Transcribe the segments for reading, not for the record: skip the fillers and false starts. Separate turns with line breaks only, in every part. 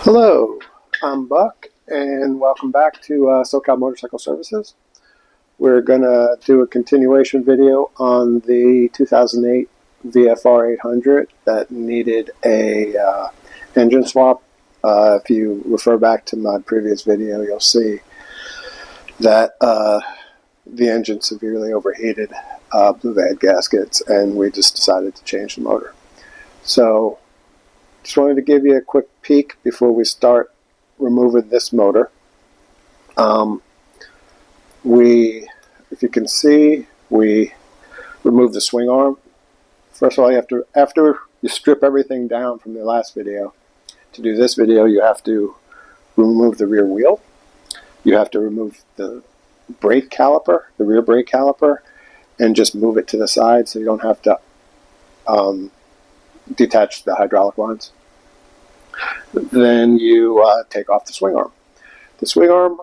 Hello, I'm Buck, and welcome back to SoCal Motorcycle Services. We're going to do a continuation video on the 2008 VFR 800 that needed a engine swap. If you refer back to my previous video, you'll see that the engine severely overheated, blew the head gaskets, and we just decided to change the motor. So just wanted to give you a quick peek before we start removing this motor. If you can see, we removed the swing arm. First of all, after you strip everything down from the last video, to do this video, you have to remove the rear wheel. You have to remove the brake caliper, the rear brake caliper, and just move it to the side so you don't have to detach the hydraulic lines. Then you take off the swing arm. The swing arm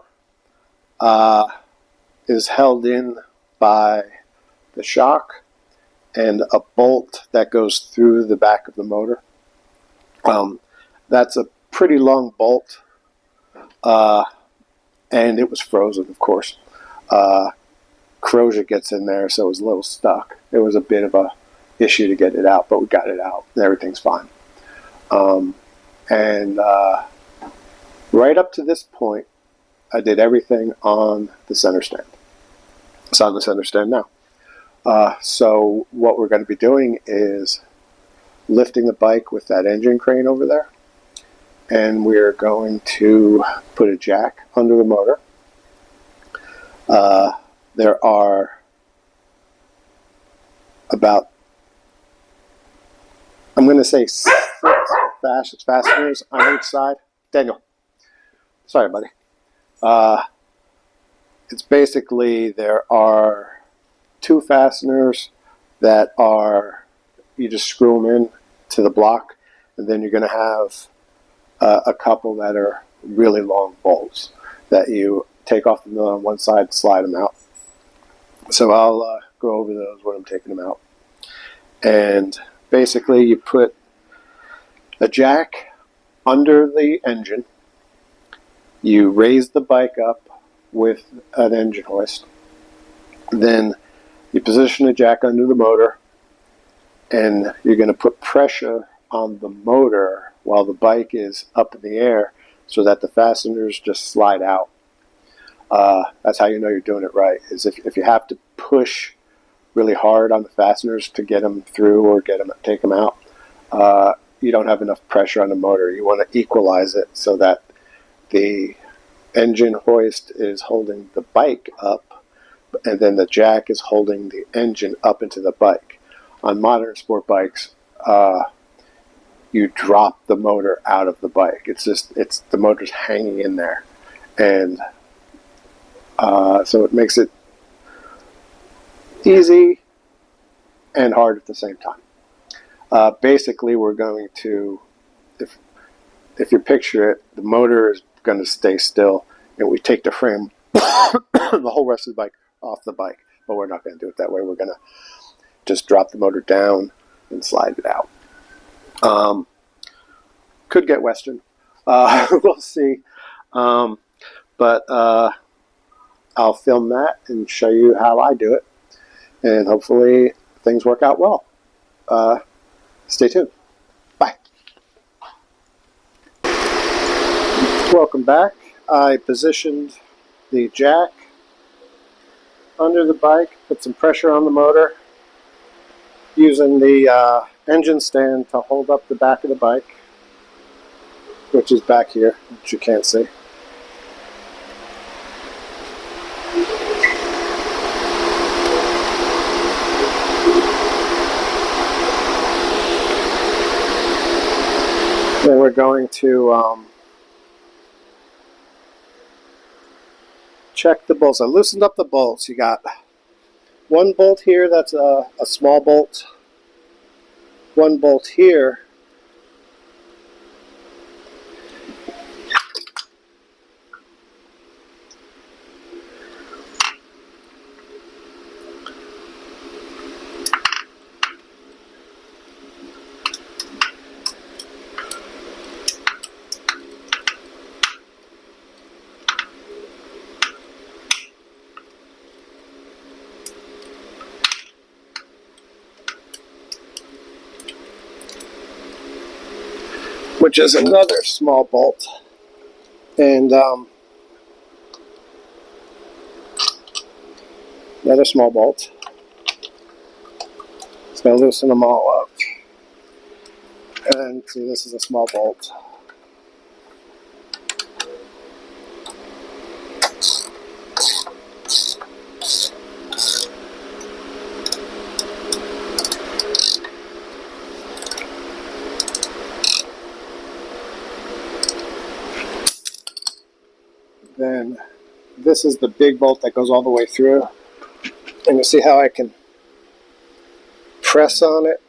is held in by the shock and a bolt that goes through the back of the motor. That's a pretty long bolt, and it was frozen, of course. Corrosion gets in there, so it was a little stuck. It was a bit of a issue to get it out, but we got it out and everything's fine. Right up to this point, I did everything on the center stand. It's on the center stand now. So what we're going to be doing is lifting the bike with that engine crane over there, and we're going to put a jack under the motor. There are about, I'm going to say 6 fasteners on each side. Daniel, sorry, buddy. It's basically, there are 2 fasteners that are, you just screw them in to the block, and then you're going to have a couple that are really long bolts that you take off the mill on one side and slide them out. So I'll go over those when I'm taking them out. And basically you put a jack under the engine, you raise the bike up with an engine hoist, then you position the jack under the motor, and you're going to put pressure on the motor while the bike is up in the air so that the fasteners just slide out. That's how you know you're doing it right, is if you have to push really hard on the fasteners to get them through or take them out, you don't have enough pressure on the motor. You want to equalize it so that the engine hoist is holding the bike up, and then the jack is holding the engine up into the bike. On modern sport bikes, you drop the motor out of the bike. The motor's hanging in there, and so it makes it easy and hard at the same time. Basically, we're going to, if you picture it, the motor is going to stay still, and we take the frame, the whole rest of the bike off the bike. But we're not going to do it that way. We're going to just drop the motor down and slide it out. Could get Western. We'll see. But I'll film that and show you how I do it, and hopefully things work out well. Stay tuned. Bye. Welcome back. I positioned the jack under the bike, put some pressure on the motor, using the engine stand to hold up the back of the bike, which is back here, which you can't see. Then we're going to check the bolts. I loosened up the bolts. You got one bolt here that's a small bolt, one bolt here which is another small bolt. And another small bolt. It's going to loosen them all up. And see, this is a small bolt. Then this is the big bolt that goes all the way through. And you see how I can press on it,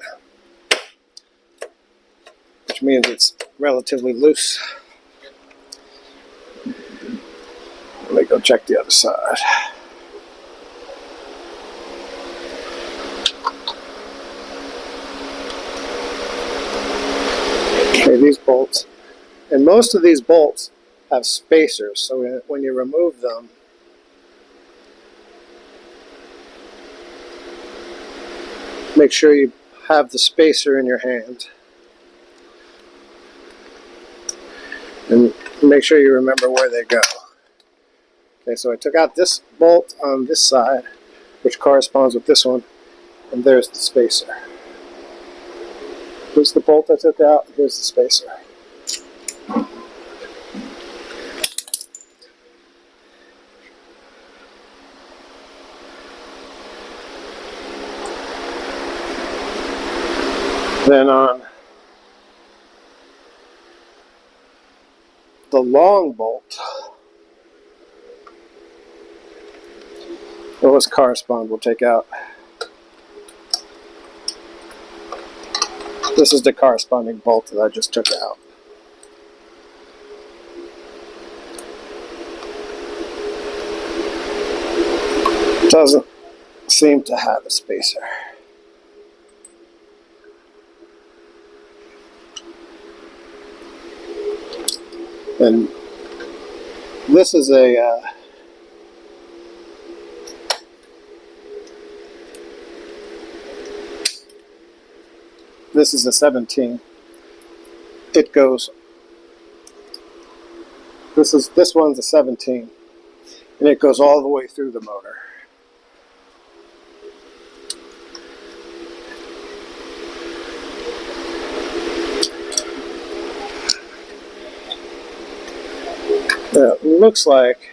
which means it's relatively loose. Let me go check the other side. Okay, these bolts, and most of these bolts have spacers, so when you remove them, make sure you have the spacer in your hand. And make sure you remember where they go. Okay, so I took out this bolt on this side, which corresponds with this one, and there's the spacer. Here's the bolt I took out, here's the spacer. Then on the long bolt, those correspond, we'll take out. This is the corresponding bolt that I just took out. Doesn't seem to have a spacer. And this is a this is a 17. It goes. This one's a 17, and it goes all the way through the motor. It looks like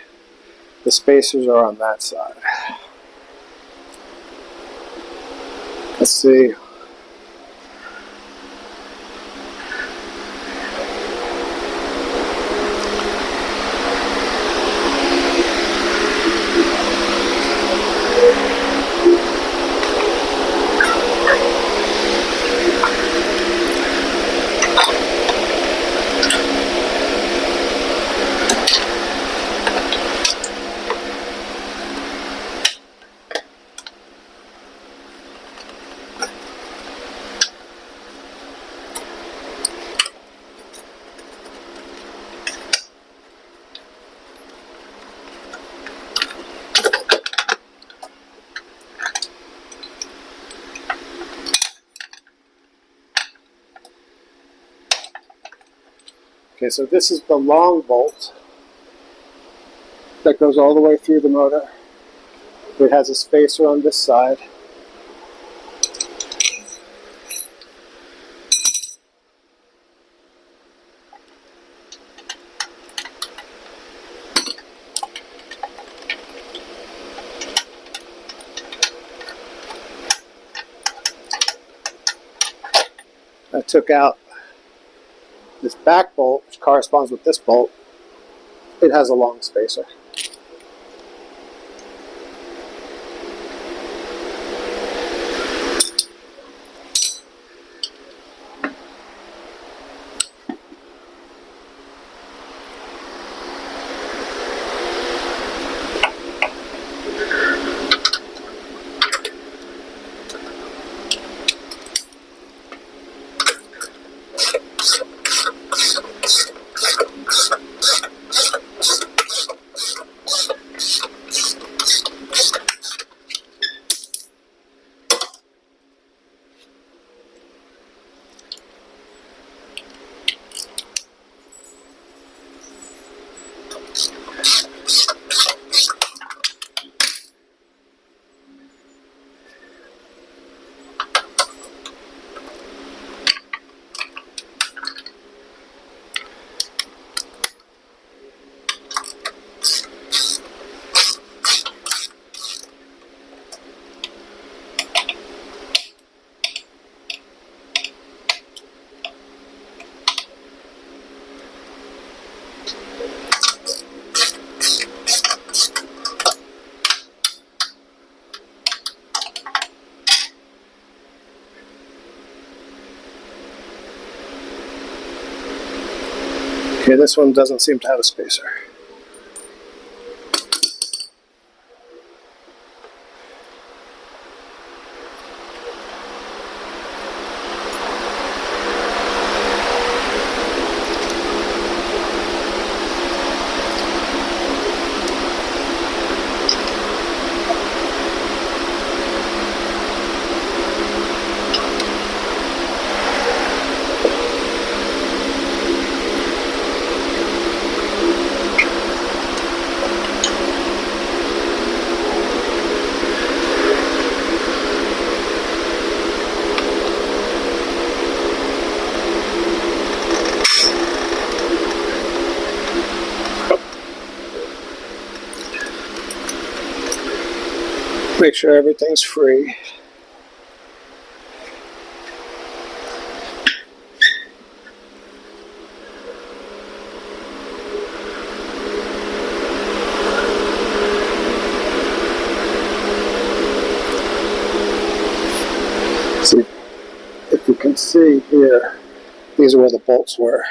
the spacers are on that side. Let's see. Okay, so this is the long bolt that goes all the way through the motor. It has a spacer on this side. I took out this back bolt, which corresponds with this bolt. It has a long spacer. Okay, this one doesn't seem to have a spacer. Make sure everything's free. See, if you can see here, these are where the bolts were.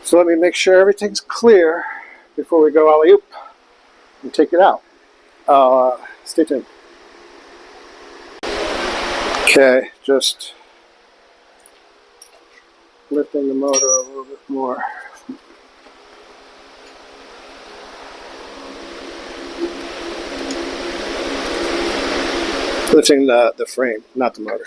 So let me make sure everything's clear before we go alley-oop and take it out. Stay tuned. Okay, just lifting the motor a little bit more. Lifting the frame, not the motor.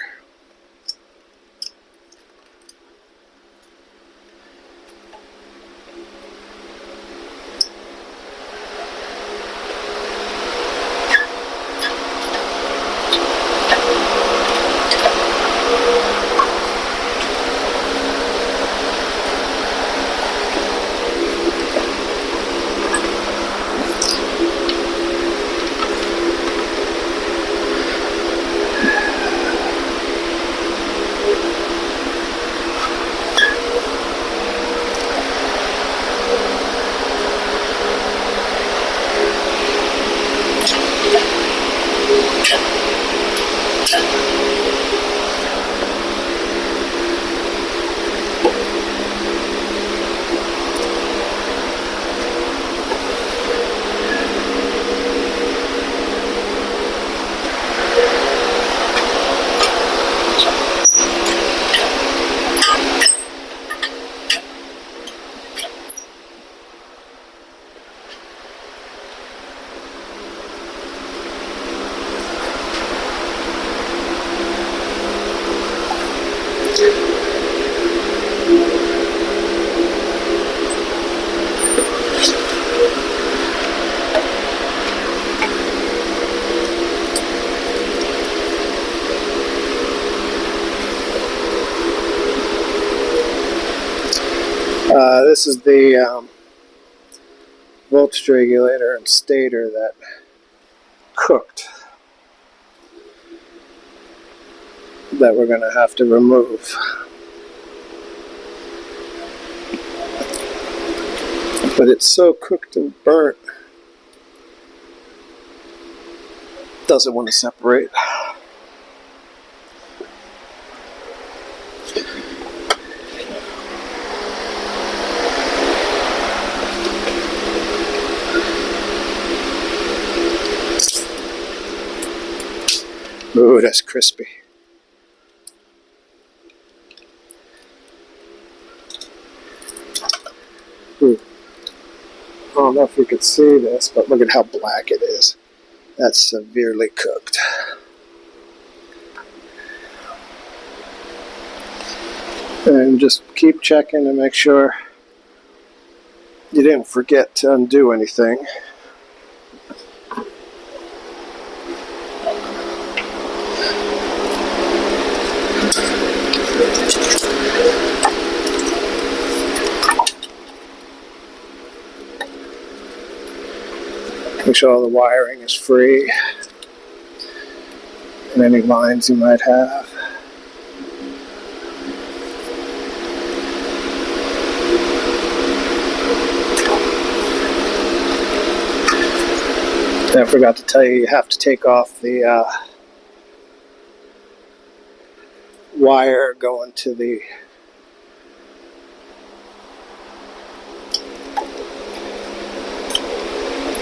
This is the voltage regulator and stator that cooked, that we're going to have to remove. But it's so cooked and burnt, doesn't want to separate. Ooh, that's crispy. Ooh. I don't know if you could see this, but look at how black it is. That's severely cooked. And just keep checking to make sure you didn't forget to undo anything. Make sure all the wiring is free and any lines you might have. And I forgot to tell you, you have to take off the wire going to the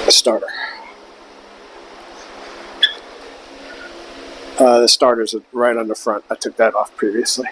starter. The starter's right on the front. I took that off previously.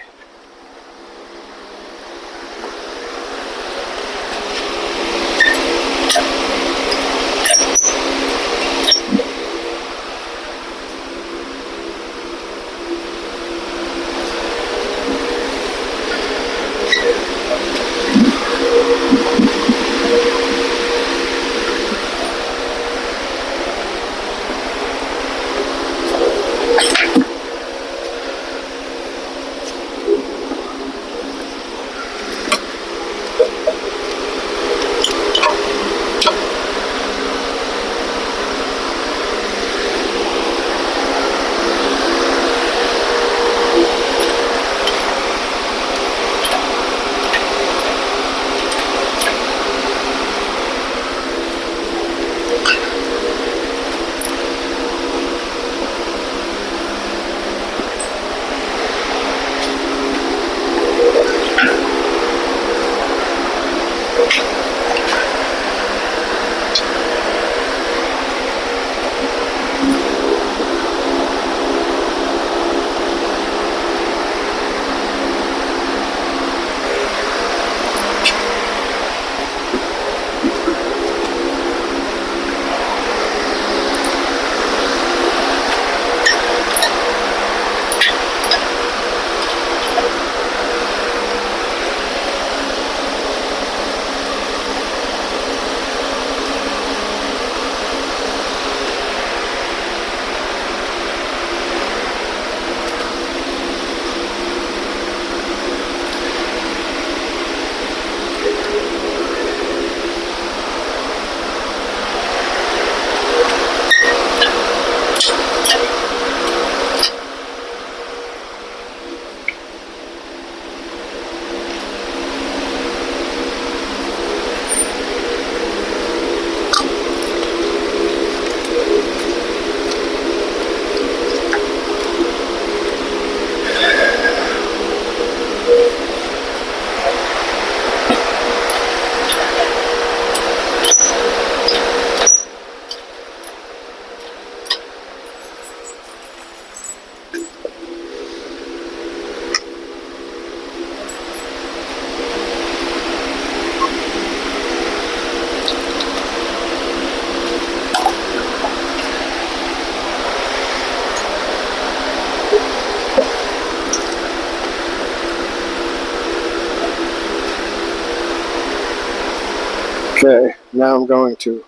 Okay, now I'm going to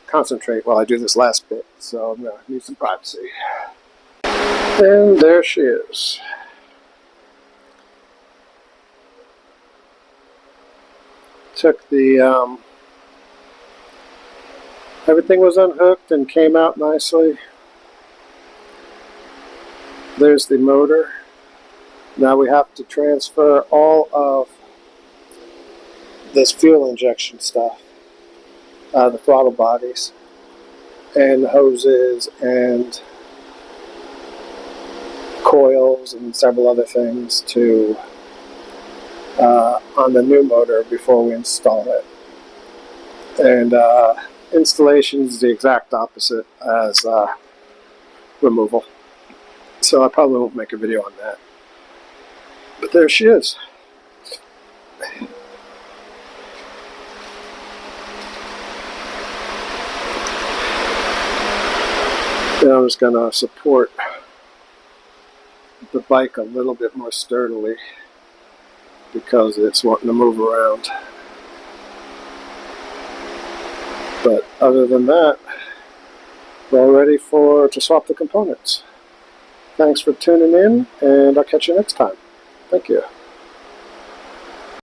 concentrate while I do this last bit, so I'm going to need some privacy. And there she is. took the, everything was unhooked and came out nicely. There's the motor. Now we have to transfer all of this fuel injection stuff, the throttle bodies and hoses and coils and several other things to on the new motor before we install it. And installation is the exact opposite as removal. So I probably won't make a video on that. But there she is. Now I'm just going to support the bike a little bit more sturdily because it's wanting to move around. But other than that, we're all ready to swap the components. Thanks for tuning in, and I'll catch you next time. Thank you.